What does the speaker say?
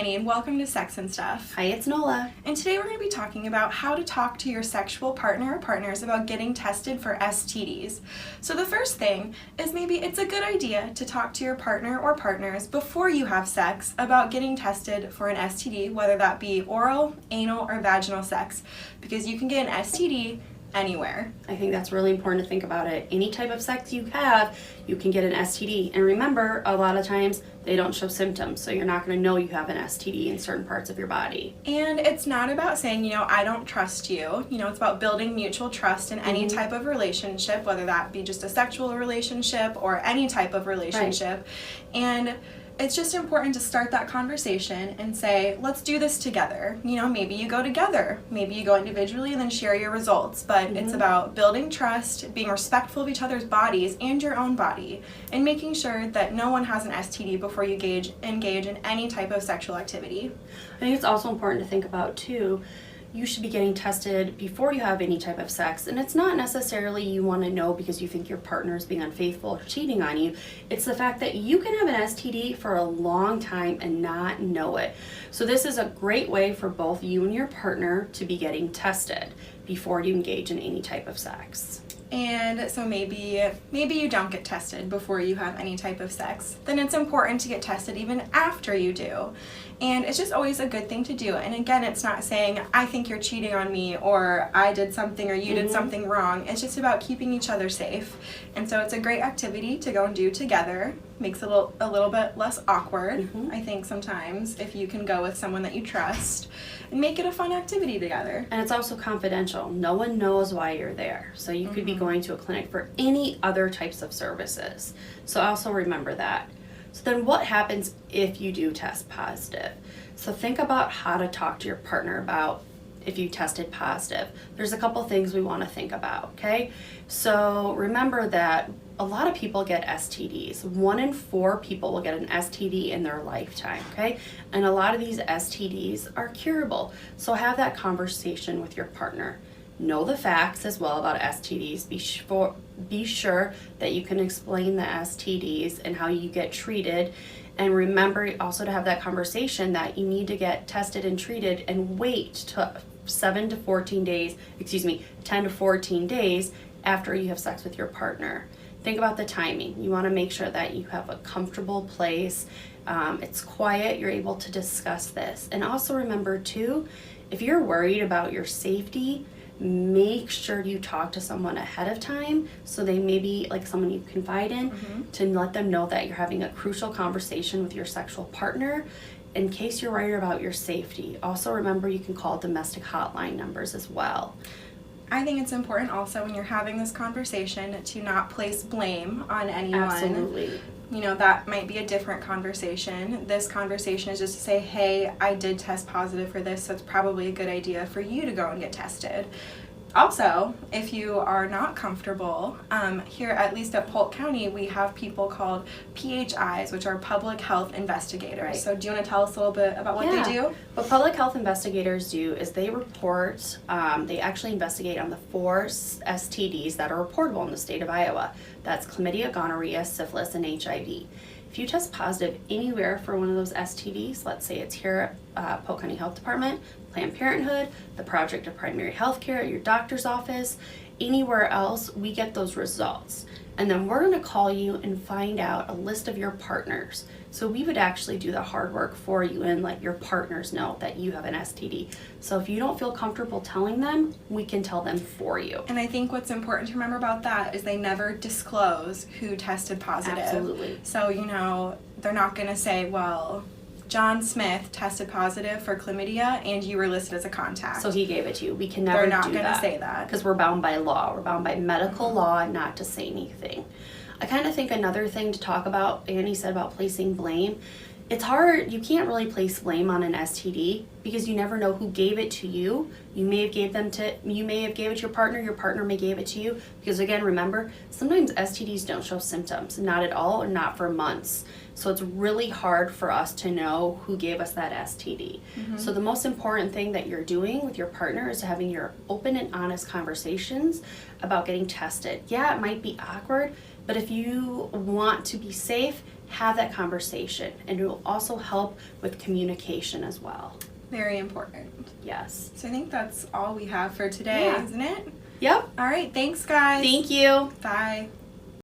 Hermione, and welcome to Sex and Stuff. Hi, it's Nola. And today we're going to be talking about how to talk to your sexual partner or partners about getting tested for STDs. So the first thing is maybe it's a good idea to talk to your partner or partners before you have sex about getting tested for an STD, whether that be oral, anal, or vaginal sex, because you can get an STD anywhere. I think that's really important to think about it. Any type of sex you have, you can get an STD. And remember, a lot of times they don't show symptoms, so you're not going to know you have an STD in certain parts of your body. And it's not about saying, I don't trust you. It's about building mutual trust in any type of relationship, whether that be just a sexual relationship or any type of relationship. Right. And it's just important to start that conversation and say, let's do this together. Maybe you go together, maybe you go individually and then share your results. But it's about building trust, being respectful of each other's bodies and your own body, and making sure that no one has an STD before you engage in any type of sexual activity. I think it's also important to think about, too, you should be getting tested before you have any type of sex. And it's not necessarily you want to know because you think your partner is being unfaithful or cheating on you. It's the fact that you can have an STD for a long time and not know it. So this is a great way for both you and your partner to be getting tested before you engage in any type of sex. And so maybe you don't get tested before you have any type of sex. Then it's important to get tested even after you do. And it's just always a good thing to do. And again, it's not saying, I think you're cheating on me, or I did something, or you did something wrong. It's just about keeping each other safe. And so it's a great activity to go and do together. Makes it a little bit less awkward, I think, sometimes, if you can go with someone that you trust and make it a fun activity together. And it's also confidential. No one knows why you're there. So you could be going to a clinic for any other types of services. So also remember that. So then what happens if you do test positive? So think about how to talk to your partner about if you tested positive. There's a couple things we want to think about, okay? So remember that a lot of people get STDs. 1 in 4 people will get an STD in their lifetime, okay? And a lot of these STDs are curable. So have that conversation with your partner. Know the facts as well about STDs. Be sure that you can explain the STDs and how you get treated. And remember also to have that conversation that you need to get tested and treated and wait to 10 to 14 days after you have sex with your partner. Think about the timing. You want to make sure that you have a comfortable place. It's quiet. You're able to discuss this. And also remember too, if you're worried about your safety, make sure you talk to someone ahead of time, so they may be like someone you confide in, to let them know that you're having a crucial conversation with your sexual partner in case you're worried about your safety. Also remember you can call domestic hotline numbers as well. I think it's important also when you're having this conversation to not place blame on anyone. Absolutely. That might be a different conversation. This conversation is just to say, hey, I did test positive for this, so it's probably a good idea for you to go and get tested. Also, if you are not comfortable, here at least at Polk County, we have people called PHIs, which are public health investigators. Right. So do you want to tell us a little bit about what they do? What public health investigators do is they report, they actually investigate on the 4 STDs that are reportable in the state of Iowa. That's chlamydia, gonorrhea, syphilis, and HIV. If you test positive anywhere for one of those STDs, let's say it's here at Polk County Health Department, Planned Parenthood, the Project of Primary Health Care, your doctor's office, anywhere else, we get those results. And then we're going to call you and find out a list of your partners. So we would actually do the hard work for you and let your partners know that you have an STD. So if you don't feel comfortable telling them, we can tell them for you. And I think what's important to remember about that is they never disclose who tested positive. Absolutely. So, they're not going to say, well, John Smith tested positive for chlamydia and you were listed as a contact. So he gave it to you. We can never do that. They're not going to say that. Because we're bound by law. We're bound by medical law not to say anything. I kind of think another thing to talk about, Annie said about placing blame, it's hard, you can't really place blame on an STD because you never know who gave it to you. You may have gave it to your partner may gave it to you. Because again, remember, sometimes STDs don't show symptoms, not at all or not for months. So it's really hard for us to know who gave us that STD. So the most important thing that you're doing with your partner is having your open and honest conversations about getting tested. Yeah, it might be awkward, but if you want to be safe, have that conversation, and it will also help with communication as well. Very important. Yes. So I think that's all we have for today, Yeah. isn't it? Yep. All right, thanks guys. Thank you. Bye.